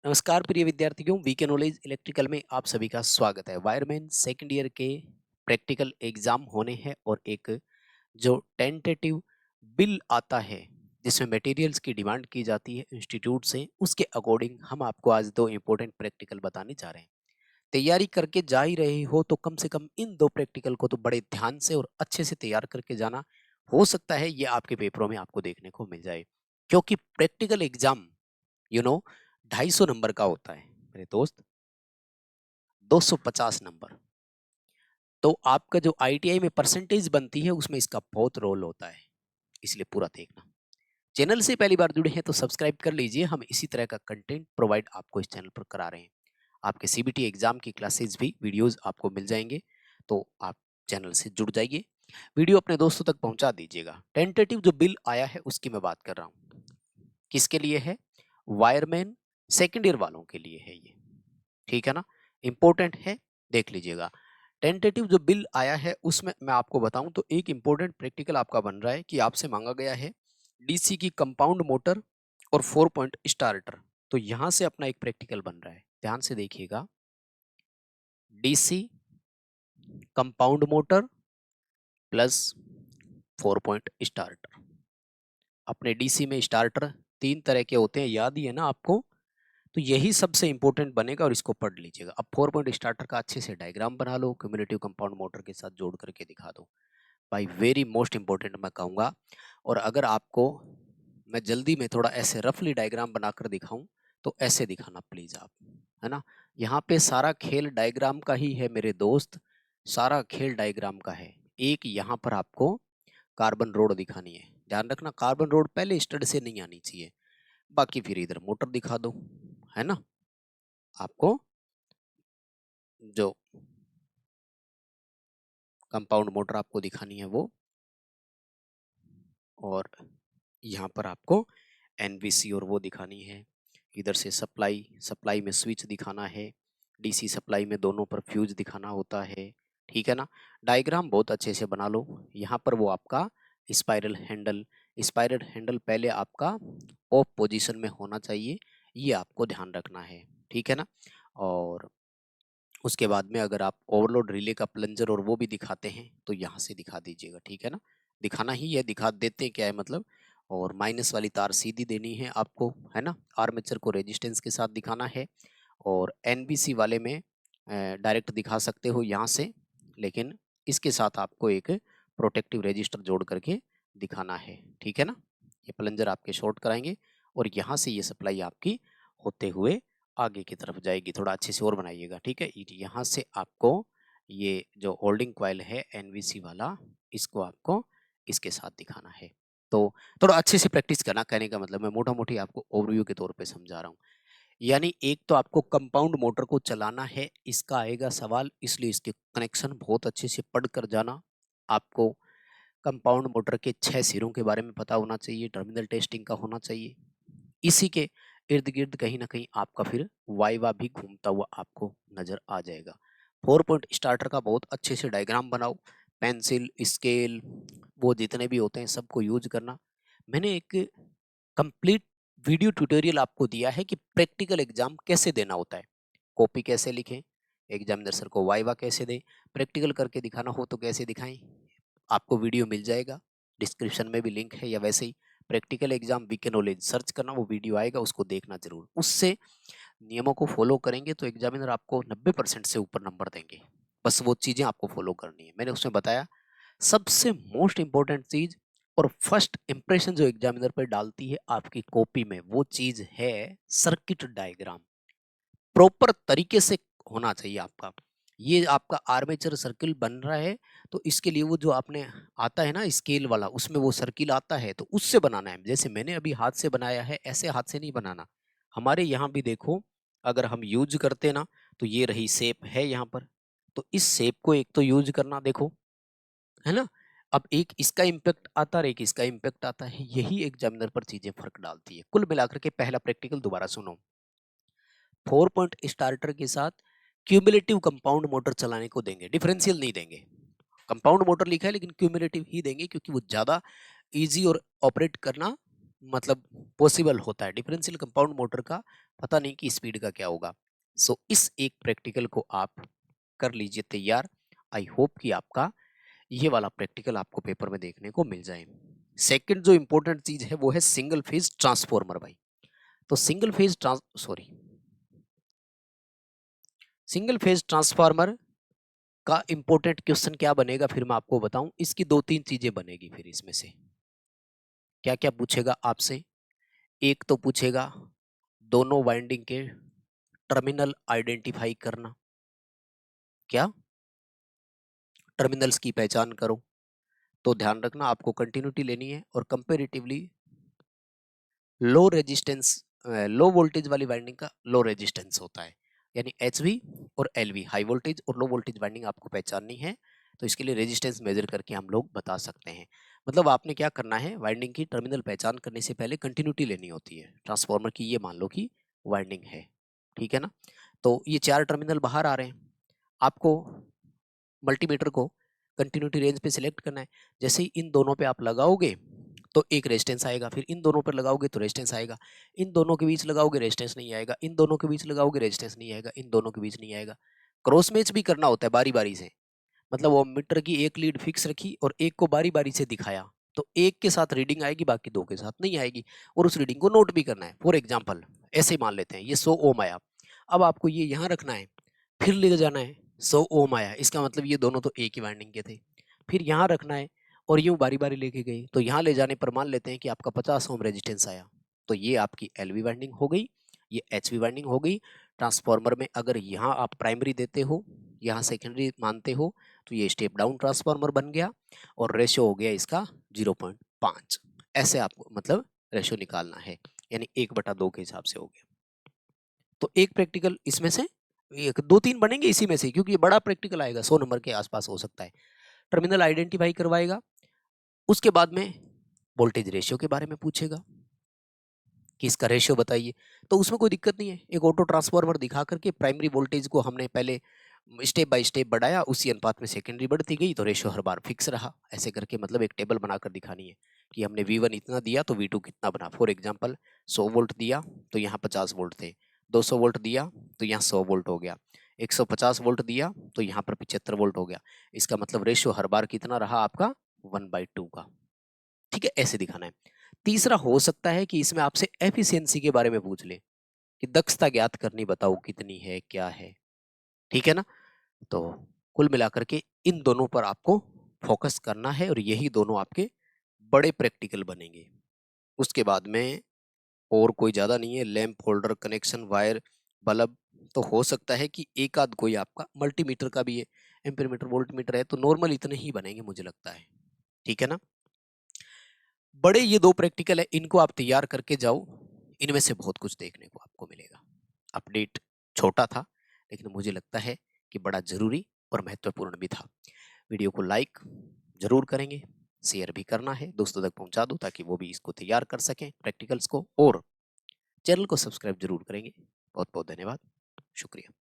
नमस्कार प्रिय विद्यार्थियों, वीके नॉलेज इलेक्ट्रिकल में आप सभी का स्वागत है। वायरमैन सेकंड ईयर के प्रैक्टिकल एग्जाम होने हैं और एक जो टेंटेटिव बिल आता है जिसमें मटेरियल्स की डिमांड की जाती है इंस्टीट्यूट से, उसके अकॉर्डिंग हम आपको आज दो इंपॉर्टेंट प्रैक्टिकल बताने जा रहे हैं। तैयारी करके जा ही रहे हो तो कम से कम इन दो प्रैक्टिकल को तो बड़े ध्यान से और अच्छे से तैयार करके जाना। हो सकता है ये आपके पेपरों में आपको देखने को मिल जाए, क्योंकि प्रैक्टिकल एग्जाम 250 नंबर का होता है मेरे दोस्त, 250 नंबर। तो आपका जो आईटीआई में परसेंटेज बनती है उसमें इसका बहुत रोल होता है, इसलिए पूरा देखना। चैनल से पहली बार जुड़े हैं तो सब्सक्राइब कर लीजिए। हम इसी तरह का कंटेंट प्रोवाइड आपको इस चैनल पर करा रहे हैं। आपके सीबीटी एग्जाम की क्लासेस भी वीडियोस आपको मिल जाएंगे, तो आप चैनल से जुड़ जाइए। वीडियो अपने दोस्तों तक पहुंचा दीजिएगा। टेंटेटिव जो बिल आया है उसकी मैं बात कर रहा हूँ। किसके लिए है? वायरमैन सेकेंड ईयर वालों के लिए है ये, ठीक है ना। इंपॉर्टेंट है, देख लीजिएगा। टेंटेटिव जो बिल आया है उसमें मैं आपको बताऊं तो एक इंपॉर्टेंट प्रैक्टिकल आपका बन रहा है कि आपसे मांगा गया है डीसी की कंपाउंड मोटर और 4 पॉइंट स्टार्टर। तो यहां से अपना एक प्रैक्टिकल बन रहा है, ध्यान से देखिएगा। DC compound motor plus 4 point starter. अपने डीसी में स्टार्टर 3 तरह के होते हैं, याद ही है ना आपको। तो यही सबसे इंपॉर्टेंट बनेगा और इसको पढ़ लीजिएगा। अब 4 पॉइंट स्टार्टर का अच्छे से डायग्राम बना लो, क्यूमुलेटिव कंपाउंड मोटर के साथ जोड़ करके दिखा दो। भाई वेरी मोस्ट इंपॉर्टेंट मैं कहूँगा। और अगर आपको मैं जल्दी में थोड़ा ऐसे रफली डायग्राम बनाकर दिखाऊं तो ऐसे दिखाना प्लीज आप, है ना। यहाँ पे सारा खेल डायग्राम का ही है मेरे दोस्त, सारा खेल डायग्राम का है। एक यहाँ पर आपको कार्बन रोड दिखानी है, ध्यान रखना कार्बन रोड पहले स्टड से नहीं आनी चाहिए। बाकी फिर इधर मोटर दिखा दो, है ना। आपको जो कंपाउंड मोटर आपको दिखानी है वो, और यहाँ पर आपको एनवीसी और वो दिखानी है। इधर से सप्लाई, सप्लाई में स्विच दिखाना है, डीसी सप्लाई में दोनों पर फ्यूज दिखाना होता है, ठीक है ना। डायग्राम बहुत अच्छे से बना लो। यहाँ पर वो आपका स्पाइरल हैंडल, स्पाइरल हैंडल पहले आपका ऑफ पोजीशन में होना चाहिए, ये आपको ध्यान रखना है, ठीक है ना। और उसके बाद में अगर आप ओवरलोड रिले का प्लंजर और वो भी दिखाते हैं तो यहाँ से दिखा दीजिएगा, ठीक है ना। दिखाना ही है, दिखा देते हैं क्या है मतलब। और माइनस वाली तार सीधी देनी है आपको, है ना। आर्मेचर को रेजिस्टेंस के साथ दिखाना है। और एनबीसी वाले में डायरेक्ट दिखा सकते हो यहाँ से, लेकिन इसके साथ आपको एक प्रोटेक्टिव रेजिस्टर जोड़ करके दिखाना है, ठीक है ना। ये प्लंजर आपके शॉर्ट कराएंगे और यहाँ से ये सप्लाई आपकी होते हुए आगे की तरफ जाएगी। थोड़ा अच्छे से और बनाइएगा, ठीक है। यहाँ से आपको ये जो होल्डिंग कॉइल है एनवीसी वाला, इसको आपको इसके साथ दिखाना है। तो थोड़ा अच्छे से प्रैक्टिस करना, कहने का मतलब मैं मोटा मोटी आपको ओवरव्यू के तौर पे समझा रहा हूँ। यानी एक तो आपको कंपाउंड मोटर को चलाना है, इसका आएगा सवाल, इसलिए इसके कनेक्शन बहुत अच्छे से पढ़ कर जाना। आपको कंपाउंड मोटर के 6 सिरों के बारे में पता होना चाहिए, टर्मिनल टेस्टिंग का होना चाहिए। इसी के इर्द गिर्द कहीं ना कहीं आपका फिर वाइवा भी घूमता हुआ आपको नजर आ जाएगा। 4 पॉइंट स्टार्टर का बहुत अच्छे से डायग्राम बनाओ, पेंसिल स्केल वो जितने भी होते हैं सबको यूज करना। मैंने एक कंप्लीट वीडियो ट्यूटोरियल आपको दिया है कि प्रैक्टिकल एग्जाम कैसे देना होता है, कॉपी कैसे लिखें, एग्जामिनर सर को वाइवा कैसे दें, प्रैक्टिकल करके दिखाना हो तो कैसे दिखाएं। आपको वीडियो मिल जाएगा, डिस्क्रिप्शन में भी लिंक है, या वैसे ही प्रैक्टिकल एग्जाम वीके नॉलेज सर्च करना, वो वीडियो आएगा, उसको देखना जरूर। उससे नियमों को फॉलो करेंगे तो एग्जामिनर आपको 90% से ऊपर नंबर देंगे। बस वो चीजें आपको फॉलो करनी है, मैंने उसमें बताया। सबसे मोस्ट इंपॉर्टेंट चीज और फर्स्ट इंप्रेशन जो एग्जामिनर पर डालती है आपकी कॉपी में, वो चीज है सर्किट डायग्राम। प्रॉपर तरीके से होना चाहिए आपका। ये आपका आर्मेचर सर्किल बन रहा है तो इसके लिए वो जो आपने आता है ना स्केल वाला, उसमें वो सर्किल आता है तो उससे बनाना है। जैसे मैंने अभी हाथ से बनाया है, ऐसे हाथ से नहीं बनाना। हमारे यहाँ भी देखो, अगर हम यूज करते ना तो ये रही शेप है यहाँ पर, तो इस शेप को एक तो यूज करना, देखो, है ना। अब एक इसका इम्पैक्ट आता है, एक इसका इम्पैक्ट आता है, यही एग्जामिनर पर चीजें फर्क डालती है। कुल मिलाकर के पहला प्रैक्टिकल दोबारा सुनो। 4 पॉइंट स्टार्टर के साथ क्यूमुलेटिव कंपाउंड मोटर चलाने को देंगे, डिफरेंशियल नहीं देंगे। कंपाउंड मोटर लिखा है लेकिन क्यूमुलेटिव ही देंगे, क्योंकि वो ज्यादा इजी और ऑपरेट करना मतलब पॉसिबल होता है। डिफरेंशियल कंपाउंड मोटर का पता नहीं कि स्पीड का क्या होगा। सो इस एक प्रैक्टिकल को आप कर लीजिए तैयार। आई होप कि आपका ये वाला प्रैक्टिकल आपको पेपर में देखने को मिल जाए। सेकंड जो इंपॉर्टेंट चीज है वो है सिंगल फेज ट्रांसफॉर्मर भाई। तो सिंगल फेज ट्रांसफार्मर का इंपॉर्टेंट क्वेश्चन क्या बनेगा फिर मैं आपको बताऊं। इसकी दो तीन चीजें बनेगी। फिर इसमें से क्या क्या पूछेगा आपसे। एक तो पूछेगा दोनों वाइंडिंग के टर्मिनल आइडेंटिफाई करना। क्या? टर्मिनल्स की पहचान करो। तो ध्यान रखना आपको कंटिन्यूटी लेनी है और comparatively low resistance, low voltage वाली वाइंडिंग का लो रेजिस्टेंस होता है, यानी एचवी और एलवी, हाई वोल्टेज और लो वोल्टेज वाइंडिंग आपको पहचाननी है। तो इसके लिए रेजिस्टेंस मेजर करके हम लोग बता सकते हैं। मतलब आपने क्या करना है, वाइंडिंग की टर्मिनल पहचान करने से पहले कंटिन्यूटी लेनी होती है। ट्रांसफार्मर की ये मान लो कि वाइंडिंग है, ठीक है ना। तो ये चार टर्मिनल बाहर आ रहे हैं, आपको मल्टीमीटर को कंटिन्यूटी रेंज पे सिलेक्ट करना है। जैसे ही इन दोनों पे आप लगाओगे तो एक रेजिस्टेंस आएगा, फिर इन दोनों पर लगाओगे तो रेजिस्टेंस आएगा, इन दोनों के बीच लगाओगे रेजिस्टेंस नहीं आएगा, इन दोनों के बीच लगाओगे रेजिस्टेंस नहीं आएगा, इन दोनों के बीच नहीं आएगा। क्रॉस मैच भी करना होता है बारी बारी से। मतलब वो मीटर की एक लीड फिक्स रखी और एक को बारी बारी से दिखाया, तो एक के साथ रीडिंग आएगी, बाकी दो के साथ नहीं आएगी, और उस रीडिंग को नोट भी करना है। फॉर एग्जाम्पल ऐसे मान लेते हैं ये 100 ओम आया, अब आपको ये यहाँ रखना है, फिर ले जाना है 100 ओम आया, इसका मतलब ये दोनों तो एक ही वाइंडिंग के थे, फिर यहाँ रखना है और यूं बारी बारी लेके गई, तो यहाँ ले जाने पर मान लेते हैं कि आपका 50 ओम रेजिस्टेंस आया। तो ये आपकी एलवी वाइंडिंग हो गई, ये एचवी वाइंडिंग हो गई। ट्रांसफार्मर में अगर यहाँ आप प्राइमरी देते हो, यहाँ सेकेंडरी मानते हो, तो ये स्टेप डाउन ट्रांसफार्मर बन गया और रेशियो हो गया इसका 0.5। ऐसे आपको मतलब रेशियो निकालना है, यानी 1/2 के हिसाब से हो गया। तो एक प्रैक्टिकल इसमें से एक दो तीन बनेंगे इसी में से, क्योंकि ये बड़ा प्रैक्टिकल आएगा, 100 नंबर के आसपास हो सकता है। टर्मिनल आइडेंटिफाई करवाएगा, उसके बाद में वोल्टेज रेशियो के बारे में पूछेगा कि इसका रेशियो बताइए। तो उसमें कोई दिक्कत नहीं है, एक ऑटो ट्रांसफार्मर दिखा करके प्राइमरी वोल्टेज को हमने पहले स्टेप बाय स्टेप बढ़ाया, उसी अनुपात में सेकेंडरी बढ़ती गई, तो रेशियो हर बार फिक्स रहा। ऐसे करके मतलब एक टेबल बनाकर दिखानी है कि हमने V1 इतना दिया तो V2 कितना बना। फॉर एग्जांपल 100 वोल्ट दिया तो यहाँ 50 वोल्ट थे, 200 वोल्ट दिया तो यहाँ 100 वोल्ट हो गया, 150 वोल्ट दिया तो यहाँ पर 75 वोल्ट हो गया। इसका मतलब रेशियो हर बार कितना रहा आपका, 1/2 का। ठीक है, ऐसे दिखाना है। तीसरा हो सकता है कि इसमें आपसे एफिशिएंसी के बारे में पूछ ले कि दक्षता ज्ञात करनी बताओ कितनी है क्या है, ठीक है ना। तो कुल मिलाकर के इन दोनों पर आपको फोकस करना है और यही दोनों आपके बड़े प्रैक्टिकल बनेंगे। उसके बाद में और कोई ज्यादा नहीं है, lamp holder connection wire bulb, तो हो सकता है कि एक आध कोई आपका मल्टीमीटर का भी है, एम्पीयर मीटर वोल्ट मीटर है, तो नॉर्मल इतने ही बनेंगे मुझे लगता है, ठीक है ना। बड़े ये दो प्रैक्टिकल है, इनको आप तैयार करके जाओ, इनमें से बहुत कुछ देखने को आपको मिलेगा। अपडेट छोटा था लेकिन मुझे लगता है कि बड़ा जरूरी और महत्वपूर्ण भी था। वीडियो को लाइक जरूर करेंगे, शेयर भी करना है, दोस्तों तक पहुंचा दो ताकि वो भी इसको तैयार कर सकें प्रैक्टिकल्स को, और चैनल को सब्सक्राइब जरूर करेंगे। बहुत बहुत धन्यवाद, शुक्रिया।